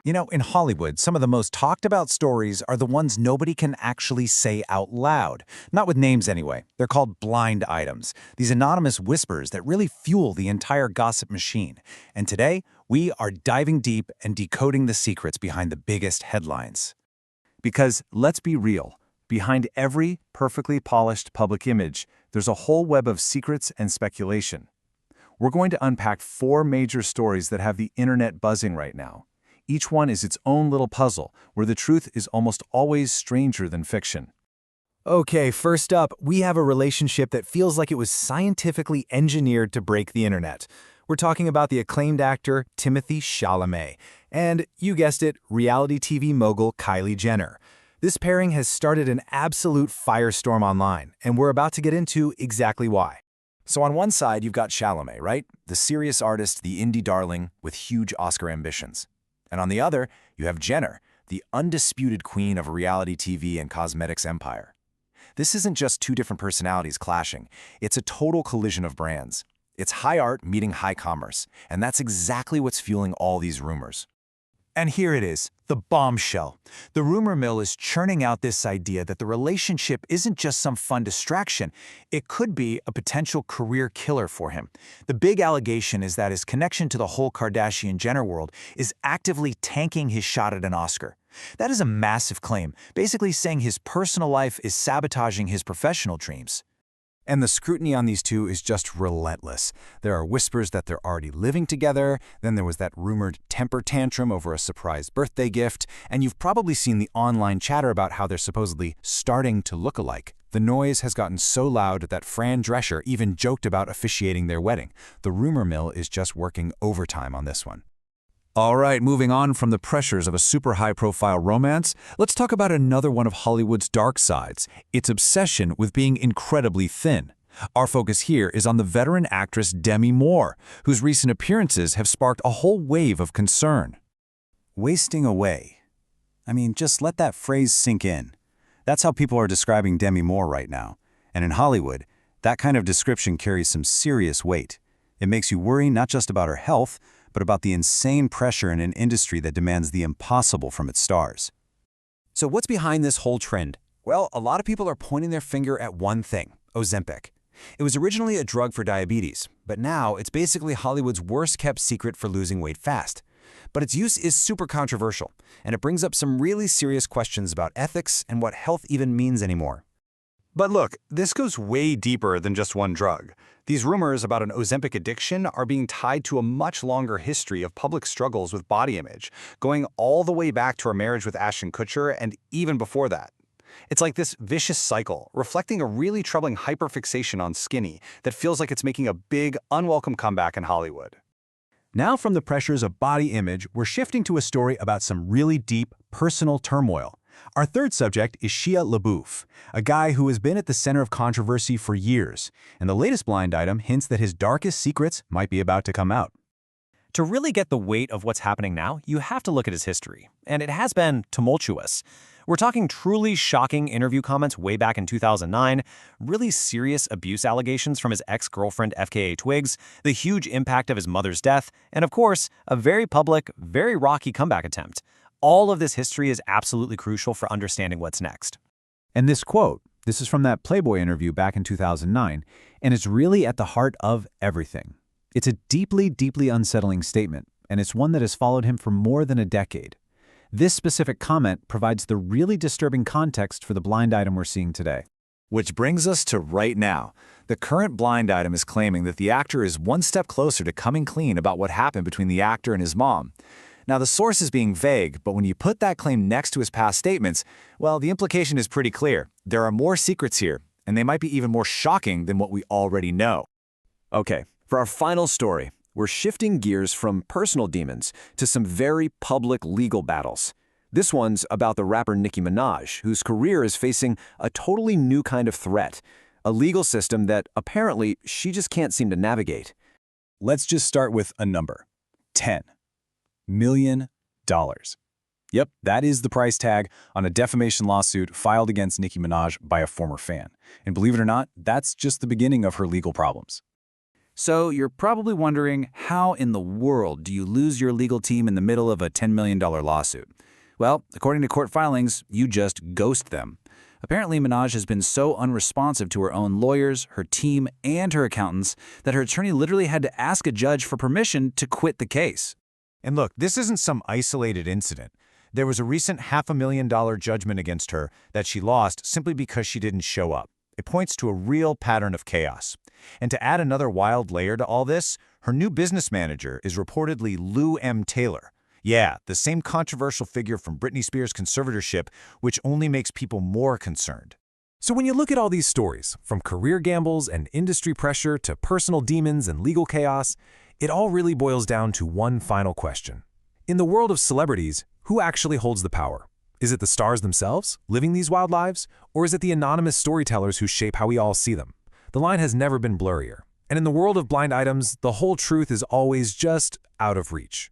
You know, in Hollywood, some of the most talked about stories are the ones nobody can actually say out loud. Not with names anyway. They're called blind items, these anonymous whispers that really fuel the entire gossip machine. And today, we are diving deep and decoding the secrets behind the biggest headlines. Because, let's be real, behind every perfectly polished public image, there's a whole web of secrets and speculation. We're going to unpack 4 major stories that have the internet buzzing right now. Each one is its own little puzzle, where the truth is almost always stranger than fiction. Okay, first up, we have a relationship that feels like it was scientifically engineered to break the internet. We're talking about the acclaimed actor Timothée Chalamet, and, you guessed it, reality TV mogul Kylie Jenner. This pairing has started an absolute firestorm online, and we're about to get into exactly why. So on one side, you've got Chalamet, right? The serious artist, the indie darling, with huge Oscar ambitions. And on the other, you have Jenner, the undisputed queen of a reality TV and cosmetics empire. This isn't just 2 different personalities clashing. It's a total collision of brands. It's high art meeting high commerce, and that's exactly what's fueling all these rumors. And here it is, the bombshell. The rumor mill is churning out this idea that the relationship isn't just some fun distraction. It could be a potential career killer for him. The big allegation is that his connection to the whole Kardashian-Jenner world is actively tanking his shot at an Oscar. That is a massive claim, basically saying his personal life is sabotaging his professional dreams. And the scrutiny on these 2 is just relentless. There are whispers that they're already living together, then there was that rumored temper tantrum over a surprise birthday gift, and you've probably seen the online chatter about how they're supposedly starting to look alike. The noise has gotten so loud that Fran Drescher even joked about officiating their wedding. The rumor mill is just working overtime on this one. All right, moving on from the pressures of a super high-profile romance, let's talk about another one of Hollywood's dark sides, its obsession with being incredibly thin. Our focus here is on the veteran actress Demi Moore, whose recent appearances have sparked a whole wave of concern. Wasting away. I mean, just let that phrase sink in. That's how people are describing Demi Moore right now. And in Hollywood, that kind of description carries some serious weight. It makes you worry not just about her health, but about the insane pressure in an industry that demands the impossible from its stars. So what's behind this whole trend? Well, a lot of people are pointing their finger at one thing, Ozempic. It was originally a drug for diabetes, but now it's basically Hollywood's worst-kept secret for losing weight fast. But its use is super controversial, and it brings up some really serious questions about ethics and what health even means anymore. But look, this goes way deeper than just one drug. These rumors about an Ozempic addiction are being tied to a much longer history of public struggles with body image, going all the way back to her marriage with Ashton Kutcher and even before that. It's like this vicious cycle, reflecting a really troubling hyperfixation on skinny that feels like it's making a big, unwelcome comeback in Hollywood. Now from the pressures of body image, we're shifting to a story about some really deep, personal turmoil. Our third subject is Shia LaBeouf, a guy who has been at the center of controversy for years, and the latest blind item hints that his darkest secrets might be about to come out. To really get the weight of what's happening now, you have to look at his history, and it has been tumultuous. We're talking truly shocking interview comments way back in 2009, really serious abuse allegations from his ex-girlfriend FKA Twigs, the huge impact of his mother's death, and of course, a very public, very rocky comeback attempt. All of this history is absolutely crucial for understanding what's next. And this quote, this is from that Playboy interview back in 2009, and it's really at the heart of everything. It's a deeply, deeply unsettling statement, and it's one that has followed him for more than a decade. This specific comment provides the really disturbing context for the blind item we're seeing today. Which brings us to right now. The current blind item is claiming that the actor is one step closer to coming clean about what happened between the actor and his mom. Now, the source is being vague, but when you put that claim next to his past statements, well, the implication is pretty clear. There are more secrets here, and they might be even more shocking than what we already know. Okay, for our final story, we're shifting gears from personal demons to some very public legal battles. This one's about the rapper Nicki Minaj, whose career is facing a totally new kind of threat, a legal system that apparently she just can't seem to navigate. Let's just start with a number, 10 million. Yep, that is the price tag on a defamation lawsuit filed against Nicki Minaj by a former fan. And believe it or not, that's just the beginning of her legal problems. So you're probably wondering, how in the world do you lose your legal team in the middle of a $10 million lawsuit? Well, according to court filings, you just ghost them. Apparently, Minaj has been so unresponsive to her own lawyers, her team, and her accountants that her attorney literally had to ask a judge for permission to quit the case. And look, this isn't some isolated incident. There was a recent $500,000 judgment against her that she lost simply because she didn't show up. It points to a real pattern of chaos. And to add another wild layer to all this, her new business manager is reportedly Lou M. Taylor. Yeah, the same controversial figure from Britney Spears' conservatorship, which only makes people more concerned. So when you look at all these stories, from career gambles and industry pressure to personal demons and legal chaos, it all really boils down to one final question. In the world of celebrities, who actually holds the power? Is it the stars themselves, living these wild lives, or is it the anonymous storytellers who shape how we all see them? The line has never been blurrier. And in the world of blind items, the whole truth is always just out of reach.